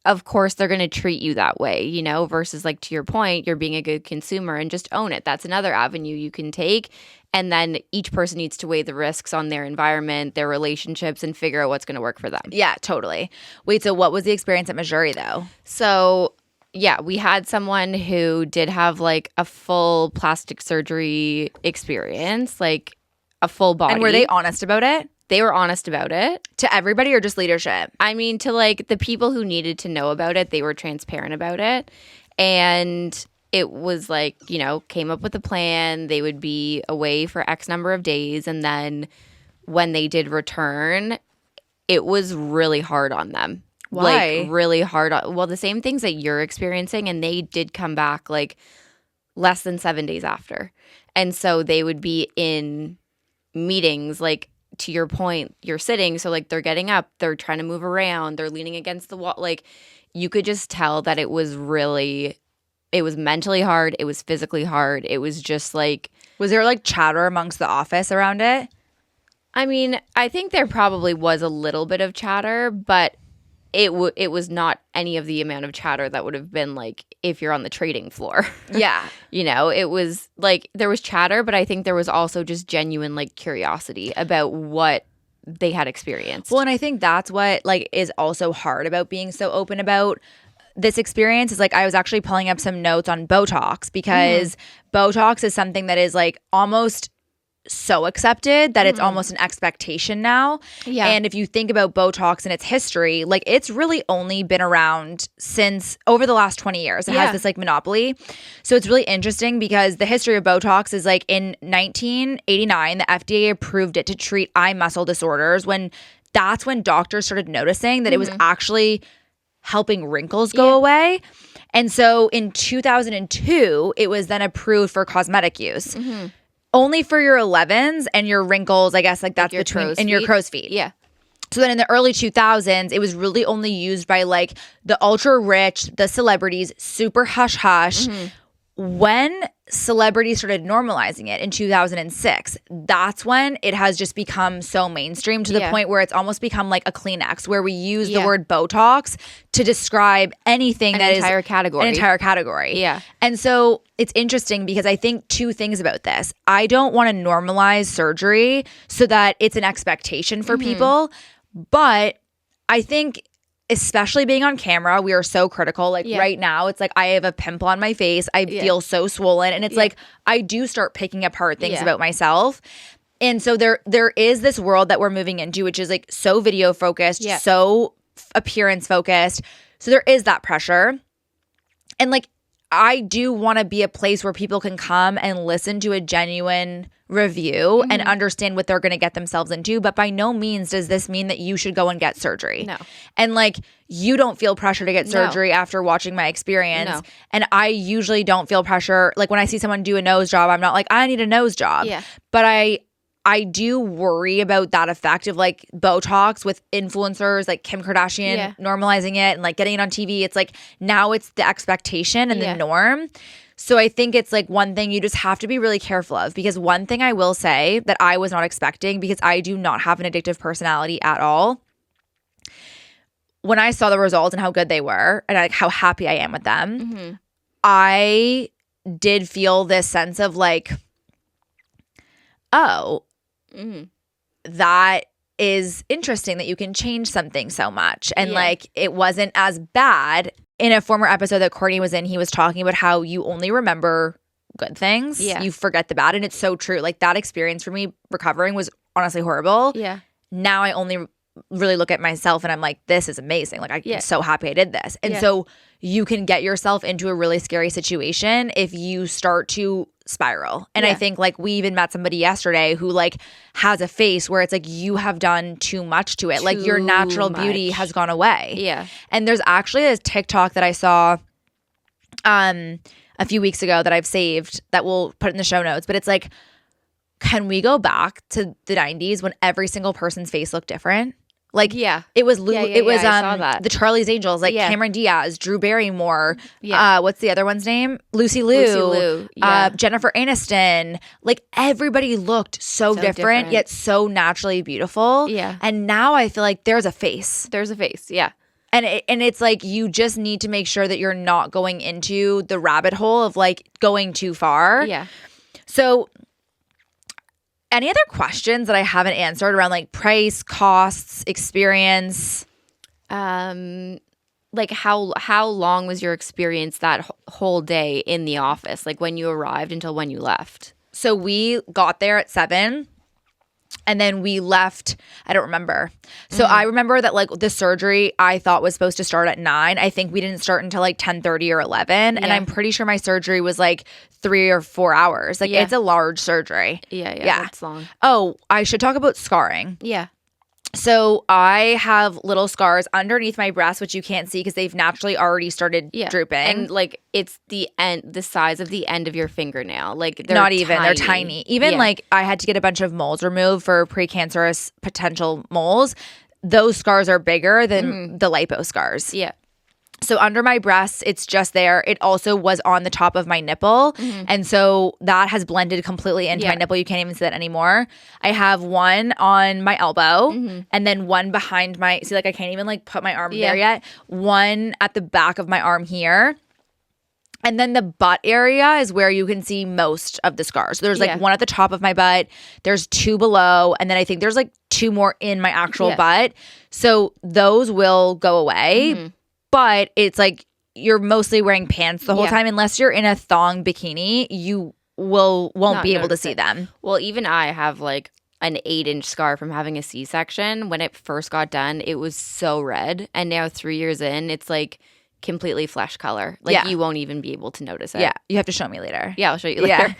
Speaker 2: of course they're going to treat you that way, you know, versus like to your point, you're being a good consumer and just own it. That's another avenue you can take. And then each person needs to weigh the risks on their environment, their relationships, and figure out what's going to work for them.
Speaker 1: Yeah, totally. Wait, so what was the experience at Missouri though?
Speaker 2: So we had someone who did have like a full plastic surgery experience, like a full body.
Speaker 1: And were they honest about it?
Speaker 2: They were honest about it.
Speaker 1: To everybody or just leadership?
Speaker 2: I mean, to like the people who needed to know about it, they were transparent about it. And it was like, you know, came up with a plan. They would be away for X number of days. And then when they did return, it was really hard on them.
Speaker 1: Why?
Speaker 2: Like really hard. Well, the same things that you're experiencing. And they did come back like less than 7 days after. And so they would be in meetings like, to your point, you're sitting, so like they're getting up, they're trying to move around, they're leaning against the wall. Like you could just tell that it was mentally hard, it was physically hard. It was just like,
Speaker 1: was there like chatter amongst the office around it?
Speaker 2: I mean, I think there probably was a little bit of chatter, but it was not any of the amount of chatter that would have been like if you're on the trading floor. You know, it was like there was chatter, but I think there was also just genuine like curiosity about what they had experienced.
Speaker 1: Well, and I think that's what like is also hard about being so open about this experience is like I was actually pulling up some notes on Botox because Botox is something that is like almost so accepted that it's almost an expectation now. And if you think about Botox and its history, like it's really only been around since over the last 20 years. It has this like monopoly. So it's really interesting because the history of Botox is like in 1989, the FDA approved it to treat eye muscle disorders that's when doctors started noticing that it was actually helping wrinkles go away. And so in 2002, it was then approved for cosmetic use. Only for your 11s and your wrinkles, I guess, like that's
Speaker 2: your
Speaker 1: between
Speaker 2: crow's
Speaker 1: and your
Speaker 2: feet.
Speaker 1: crow's feet. So then in the early 2000s, it was really only used by like the ultra rich, the celebrities, super hush hush. When celebrities started normalizing it in 2006, that's when it has just become so mainstream to the point where it's almost become like a Kleenex, where we use the word Botox to describe anything that is an entire category.
Speaker 2: Yeah.
Speaker 1: And so it's interesting because I think two things about this. I don't want to normalize surgery so that it's an expectation for people, but I think especially being on camera, we are so critical. Like right now, it's like I have a pimple on my face. I feel so swollen. And it's like I do start picking apart things about myself. And so there is this world that we're moving into, which is like so video focused, so appearance focused. So there is that pressure. And like I do want to be a place where people can come and listen to a genuine review and understand what they're going to get themselves into. But by no means does this mean that you should go and get surgery.
Speaker 2: No.
Speaker 1: And like you don't feel pressure to get surgery after watching my experience.
Speaker 2: No.
Speaker 1: And I usually don't feel pressure. Like when I see someone do a nose job, I'm not like, I need a nose job.
Speaker 2: Yeah.
Speaker 1: But I do worry about that effect of like Botox with influencers like Kim Kardashian normalizing it and like getting it on TV. It's like now it's the expectation and the norm. So I think it's like one thing you just have to be really careful of, because one thing I will say that I was not expecting, because I do not have an addictive personality at all. When I saw the results and how good they were and like how happy I am with them, I did feel this sense of like, oh, that is interesting that you can change something so much. And like it wasn't as bad. In a former episode that Courtney was in, he was talking about how you only remember good things.
Speaker 2: Yeah.
Speaker 1: You forget the bad. And it's so true. Like that experience for me recovering was honestly horrible.
Speaker 2: Yeah.
Speaker 1: Now I only really look at myself and I'm like, this is amazing. Like I'm so happy I did this. And so you can get yourself into a really scary situation if you start to spiral. And I think like we even met somebody yesterday who like has a face where it's like you have done too much to it. Like your natural beauty has gone away.
Speaker 2: Yeah.
Speaker 1: And there's actually this TikTok that I saw a few weeks ago that I've saved that we'll put in the show notes. But it's like, can we go back to the 90s when every single person's face looked different? Like it was it was
Speaker 2: I saw that.
Speaker 1: the Charlie's Angels, like Cameron Diaz, Drew Barrymore, what's the other one's name? Lucy Liu, Jennifer Aniston. Like everybody looked so different yet so naturally beautiful.
Speaker 2: Yeah.
Speaker 1: And now I feel like there's a face.
Speaker 2: Yeah.
Speaker 1: And it's like you just need to make sure that you're not going into the rabbit hole of like going too far.
Speaker 2: Yeah.
Speaker 1: So any other questions that I haven't answered around like price, costs, experience?
Speaker 2: Like how long was your experience that whole day in the office? Like when you arrived until when you left?
Speaker 1: So we got there at 7 and then we left. I don't remember. So I remember that like the surgery I thought was supposed to start at 9. I think we didn't start until like 10:30 or 11. And I'm pretty sure my surgery was like 3 or 4 hours. Like it's a large surgery.
Speaker 2: Yeah. That's long.
Speaker 1: Oh, I should talk about scarring.
Speaker 2: Yeah.
Speaker 1: So I have little scars underneath my breast, which you can't see because they've naturally already started drooping.
Speaker 2: And like it's the size of the end of your fingernail. Like they're
Speaker 1: not even,
Speaker 2: tiny.
Speaker 1: they're tiny. Even like I had to get a bunch of moles removed for precancerous potential moles. Those scars are bigger than the lipo scars.
Speaker 2: Yeah.
Speaker 1: So under my breasts, it's just there. It also was on the top of my nipple. And so that has blended completely into my nipple. You can't even see that anymore. I have one on my elbow and then one behind my, see like I can't even like put my arm there yet. One at the back of my arm here. And then the butt area is where you can see most of the scars. So there's like one at the top of my butt. There's 2 below. And then I think there's like 2 more in my actual butt. So those will go away. But it's like you're mostly wearing pants the whole time. Unless you're in a thong bikini, you won't be able to see them.
Speaker 2: Well, even I have like an 8-inch scar from having a C-section. When it first got done, it was so red. And now 3 years in, it's like completely flesh color. Like you won't even be able to notice it.
Speaker 1: Yeah. You have to show me later.
Speaker 2: Yeah, I'll show you later.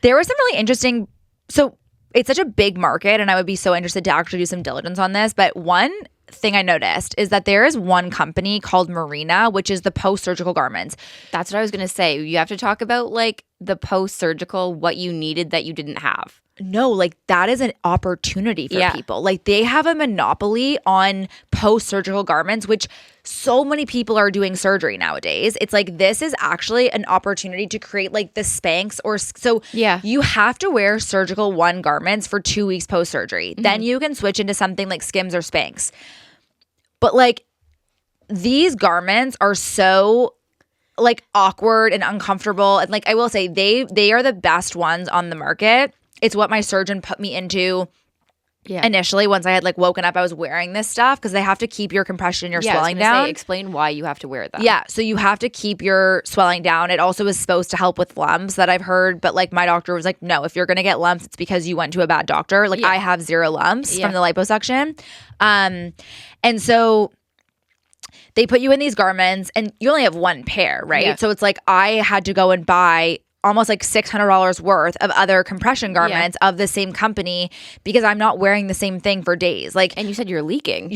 Speaker 1: There was some really interesting – so it's such a big market and I would be so interested to actually do some diligence on this. But one – thing I noticed is that there is one company called Marina, which is the post-surgical garments.
Speaker 2: That's what I was going to say. You have to talk about like the post-surgical, what you needed that you didn't have.
Speaker 1: no, like that is an opportunity for people. Like they have a monopoly on post-surgical garments, which so many people are doing surgery nowadays. It's like this is actually an opportunity to create like the Spanx you have to wear surgical one garments for 2 weeks post-surgery. Then you can switch into something like Skims or Spanx. But like these garments are so like awkward and uncomfortable. And like I will say they are the best ones on the market. It's what my surgeon put me into initially. Once I had like woken up, I was wearing this stuff because they have to keep your compression and your swelling down.
Speaker 2: Explain why you have to wear them.
Speaker 1: Yeah. So you have to keep your swelling down. It also is supposed to help with lumps that I've heard. But like my doctor was like, no, if you're going to get lumps, it's because you went to a bad doctor. Like I have 0 lumps from the liposuction. And so they put you in these garments and you only have one pair, right? Yeah. So it's like I had to go and buy almost like $600 worth of other compression garments of the same company because I'm not wearing the same thing for days. Like,
Speaker 2: and you said you're leaking.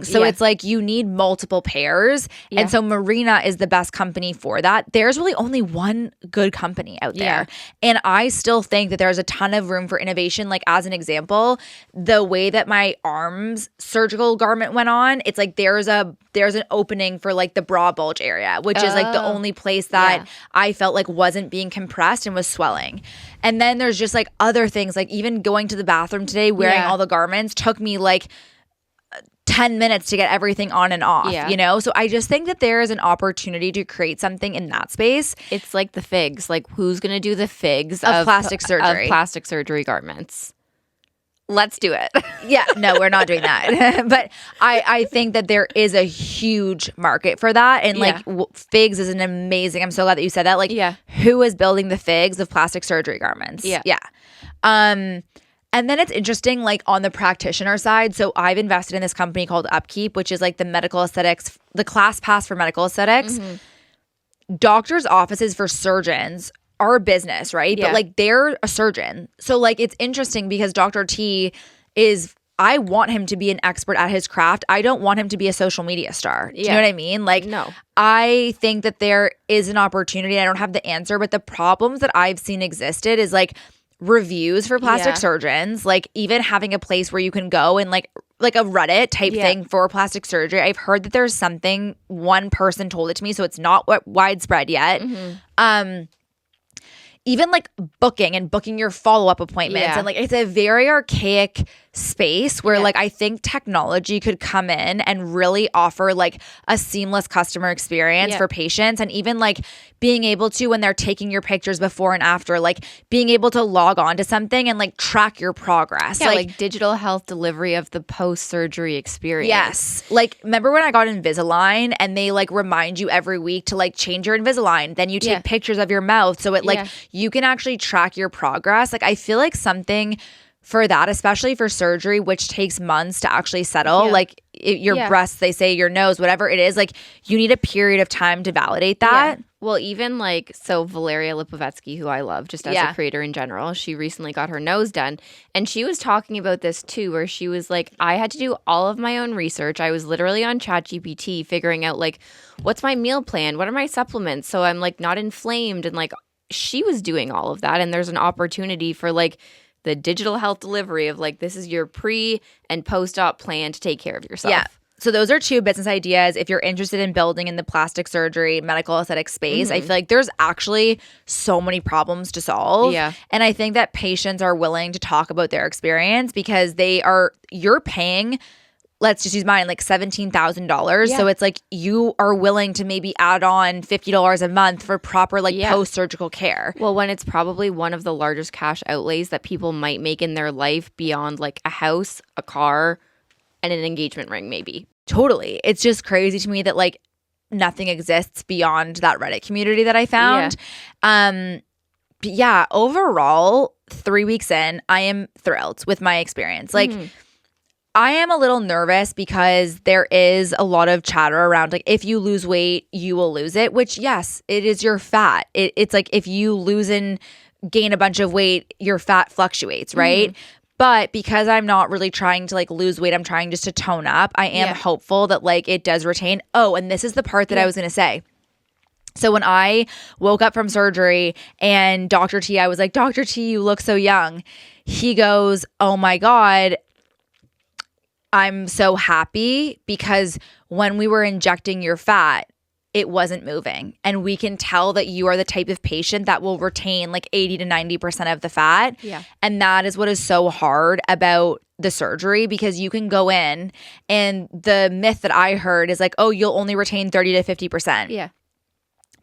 Speaker 1: So it's like you need multiple pairs. And so Marina is the best company for that. There's really only one good company out there. And I still think that there's a ton of room for innovation. Like as an example, the way that my arms surgical garment went on, it's like there's an opening for like the bra bulge area, which is like the only place that I felt like wasn't being compressed and was swelling. And then there's just like other things, like even going to the bathroom today wearing all the garments took me like 10 minutes to get everything on and off, you know? So I just think that there is an opportunity to create something in that space.
Speaker 2: It's like the figs. Like who's going to do the figs of
Speaker 1: plastic surgery?
Speaker 2: Of plastic surgery garments. Let's do it.
Speaker 1: No, we're not doing that. But I think that there is a huge market for that. And like figs is an amazing, I'm so glad that you said that. Like who is building the figs of plastic surgery garments? And then it's interesting, like on the practitioner side. So I've invested in this company called Upkeep, which is like the medical aesthetics, the class pass for medical aesthetics. Doctors' offices for surgeons are a business, right? But like they're a surgeon. So like it's interesting because Dr. T I want him to be an expert at his craft. I don't want him to be a social media star. Do you know what I mean? Like
Speaker 2: no.
Speaker 1: I think that there is an opportunity. I don't have the answer, but the problems that I've seen existed is like reviews for plastic surgeons, like even having a place where you can go and like a Reddit type thing for plastic surgery. I've heard that there's something, one person told it to me, so it's not widespread yet. Even like booking your follow-up appointments and like it's a very archaic space where like I think technology could come in and really offer like a seamless customer experience for patients, and even like being able to, when they're taking your pictures before and after, like being able to log on to something and like track your progress.
Speaker 2: Like digital health delivery of the post-surgery experience.
Speaker 1: Yes. Like remember when I got Invisalign and they like remind you every week to like change your Invisalign, then you take pictures of your mouth so it like you can actually track your progress. Like I feel like something for that, especially for surgery, which takes months to actually settle, like your breasts, they say your nose, whatever it is, like you need a period of time to validate that.
Speaker 2: Well, even like, so Valeria Lipovetsky, who I love just as a creator in general, she recently got her nose done. And she was talking about this too, where she was like, I had to do all of my own research. I was literally on ChatGPT figuring out like, what's my meal plan? What are my supplements? So I'm like not inflamed. And like, she was doing all of that. And there's an opportunity for like the digital health delivery of like, this is your pre and post-op plan to take care of yourself.
Speaker 1: Yeah. So those are 2 business ideas. If you're interested in building in the plastic surgery, medical aesthetic space, I feel like there's actually so many problems to solve.
Speaker 2: Yeah.
Speaker 1: And I think that patients are willing to talk about their experience because you're paying, let's just use mine, like $17,000. So it's like you are willing to maybe add on $50 a month for proper like post-surgical care.
Speaker 2: Well, when it's probably one of the largest cash outlays that people might make in their life beyond like a house, a car, and an engagement ring maybe.
Speaker 1: Totally. It's just crazy to me that like nothing exists beyond that Reddit community that I found. But yeah, overall, 3 weeks in, I am thrilled with my experience. Like I am a little nervous because there is a lot of chatter around like if you lose weight, you will lose it, which yes, it is your fat. It's like if you lose and gain a bunch of weight, your fat fluctuates, right? But because I'm not really trying to like lose weight, I'm trying just to tone up. I am hopeful that like it does retain. Oh, and this is the part that I was going to say. So when I woke up from surgery and Dr. T, I was like, Dr. T, you look so young. he goes, oh my God, I'm so happy because when we were injecting your fat, it wasn't moving. And we can tell that you are the type of patient that will retain like 80 to 90% of the fat.
Speaker 2: Yeah.
Speaker 1: And that is what is so hard about the surgery, because you can go in and the myth that I heard is like, oh, you'll only retain 30 to 50%.
Speaker 2: Yeah.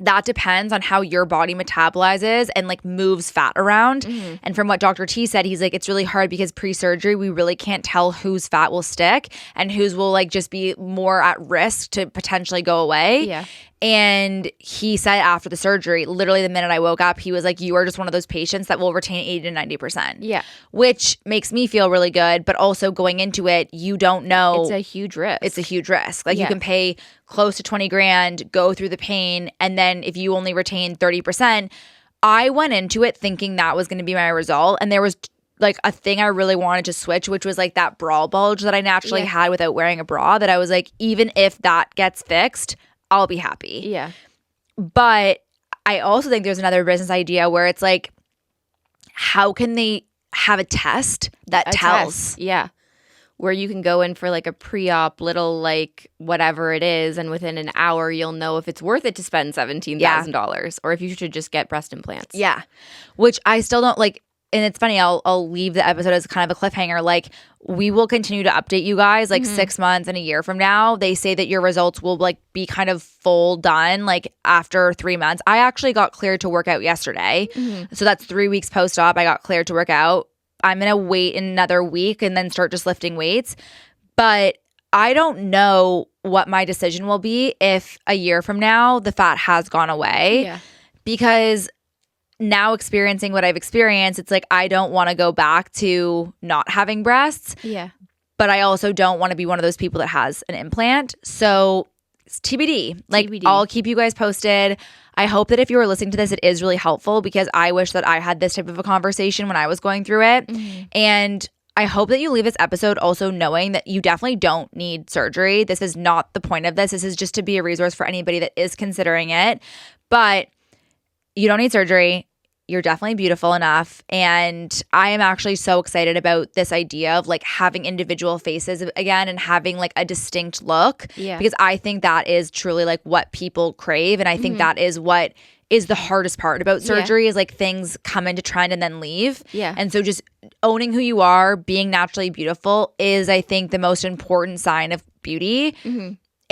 Speaker 1: That depends on how your body metabolizes and like moves fat around. And from what Dr. T said, he's like, it's really hard because pre-surgery, we really can't tell whose fat will stick and whose will like just be more at risk to potentially go away.
Speaker 2: Yeah.
Speaker 1: And he said after the surgery, literally the minute I woke up, he was like, you are just one of those patients that will retain 80 to 90%.
Speaker 2: Yeah.
Speaker 1: Which makes me feel really good. But also going into it, you don't know.
Speaker 2: It's a huge risk.
Speaker 1: It's a huge risk. Like you can pay close to 20 grand, go through the pain. And then if you only retain 30%, I went into it thinking that was going to be my result. And there was like a thing I really wanted to switch, which was like that bra bulge that I naturally had without wearing a bra, that I was like, even if that gets fixed, I'll be happy.
Speaker 2: Yeah.
Speaker 1: But I also think there's another business idea where it's like, how can they have a test that tells?
Speaker 2: Yeah. Where you can go in for like a pre-op little like whatever it is, and within an hour you'll know if it's worth it to spend $17,000 or if you should just get breast implants.
Speaker 1: Yeah. Which I still don't like. And it's funny, I'll leave the episode as kind of a cliffhanger. Like, we will continue to update you guys like 6 months and a year from now. They say that your results will like be kind of full done like after 3 months. I actually got cleared to work out yesterday. So that's 3 weeks post-op. I got cleared to work out. I'm going to wait another week and then start just lifting weights. But I don't know what my decision will be if a year from now the fat has gone away.
Speaker 2: Yeah.
Speaker 1: Because now experiencing what I've experienced, it's like I don't want to go back to not having breasts.
Speaker 2: Yeah.
Speaker 1: But I also don't want to be one of those people that has an implant. So it's TBD. Like
Speaker 2: TBD.
Speaker 1: I'll keep you guys posted. I hope that if you were listening to this, it is really helpful, because I wish that I had this type of a conversation when I was going through it. And I hope that you leave this episode also knowing that you definitely don't need surgery. This is not the point of this. This is just to be a resource for anybody that is considering it. But you don't need surgery. You're definitely beautiful enough. And I am actually so excited about this idea of like having individual faces again and having like a distinct look.
Speaker 2: Yeah.
Speaker 1: Because I think that is truly like what people crave. And I think that is what is the hardest part about surgery is like things come into trend and then leave.
Speaker 2: Yeah.
Speaker 1: And so just owning who you are, being naturally beautiful is, I think, the most important sign of beauty.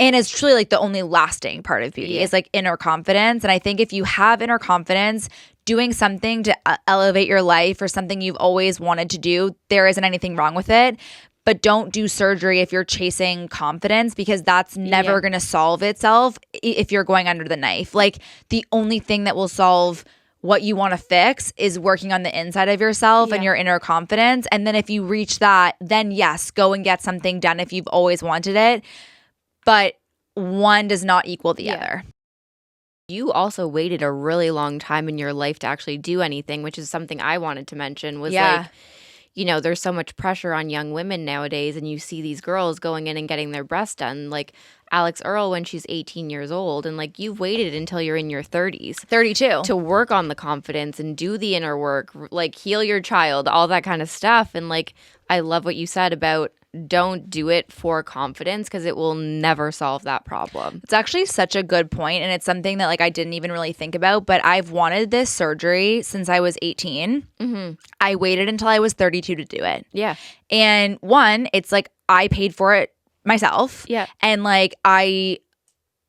Speaker 1: And it's truly like the only lasting part of beauty is like inner confidence. And I think if you have inner confidence, doing something to elevate your life or something you've always wanted to do, there isn't anything wrong with it. But don't do surgery if you're chasing confidence, because that's never going to solve itself if you're going under the knife. Like the only thing that will solve what you want to fix is working on the inside of yourself and your inner confidence. And then if you reach that, then yes, go and get something done if you've always wanted it. But one does not equal the other.
Speaker 2: You also waited a really long time in your life to actually do anything, which is something I wanted to mention was like, you know, there's so much pressure on young women nowadays, and you see these girls going in and getting their breasts done, like Alex Earle when she's 18 years old. And like you've waited until you're in your 30s.
Speaker 1: 32.
Speaker 2: To work on the confidence and do the inner work, like heal your child, all that kind of stuff. And like, I love what you said about don't do it for confidence, because it will never solve that problem.
Speaker 1: It's actually such a good point, and it's something that like I didn't even really think about, but I've wanted this surgery since I was 18. I waited until I was 32 to do it.
Speaker 2: Yeah.
Speaker 1: And one, it's like I paid for it myself.
Speaker 2: Yeah.
Speaker 1: And like I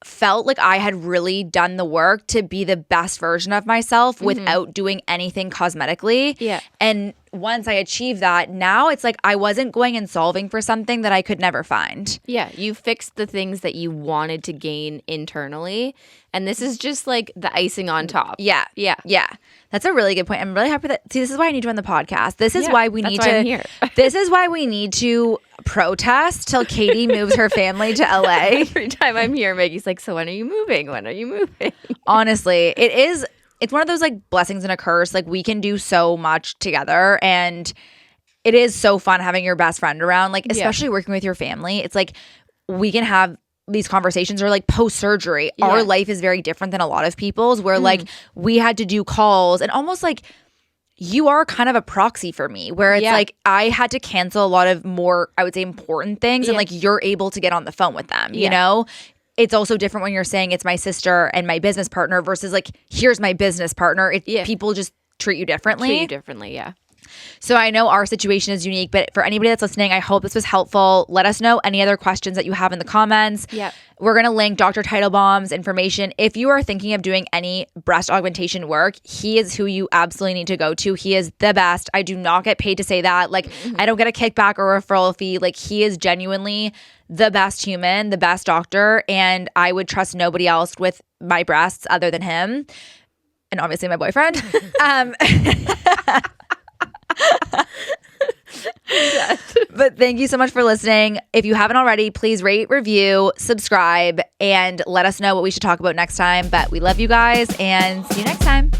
Speaker 1: felt like I had really done the work to be the best version of myself without doing anything cosmetically.
Speaker 2: Yeah.
Speaker 1: And once I achieved that, now it's like I wasn't going and solving for something that I could never find.
Speaker 2: Yeah. You fixed the things that you wanted to gain internally. And this is just like the icing on top.
Speaker 1: Yeah.
Speaker 2: Yeah.
Speaker 1: Yeah. That's a really good point. I'm really happy that, see, this is why I need you on the podcast. This is why we need to,
Speaker 2: I'm here.
Speaker 1: This is why we need to protest till Katie moves her family to LA.
Speaker 2: Every time I'm here, Maggie's like, so when are you moving? When are you moving?
Speaker 1: Honestly, it's one of those like blessings and a curse. Like we can do so much together, and it is so fun having your best friend around, like especially working with your family. It's like we can have these conversations, or like post-surgery. Our life is very different than a lot of people's, where like we had to do calls and almost like you are kind of a proxy for me, where it's like I had to cancel a lot of more, I would say, important things, and like you're able to get on the phone with them, you know? It's also different when you're saying it's my sister and my business partner versus like, here's my business partner. People just treat you differently. So I know our situation is unique, but for anybody that's listening, I hope this was helpful. Let us know any other questions that you have in the comments. We're going to link Dr. Teitelbaum's information. If you are thinking of doing any breast augmentation work, he is who you absolutely need to go to. He is the best. I do not get paid to say that. Like, I don't get a kickback or referral fee. Like, he is genuinely the best human, the best doctor, and I would trust nobody else with my breasts other than him. And obviously my boyfriend. But thank you so much for listening. If you haven't already, please rate, review, subscribe, and let us know what we should talk about next time. But we love you guys, and see you next time.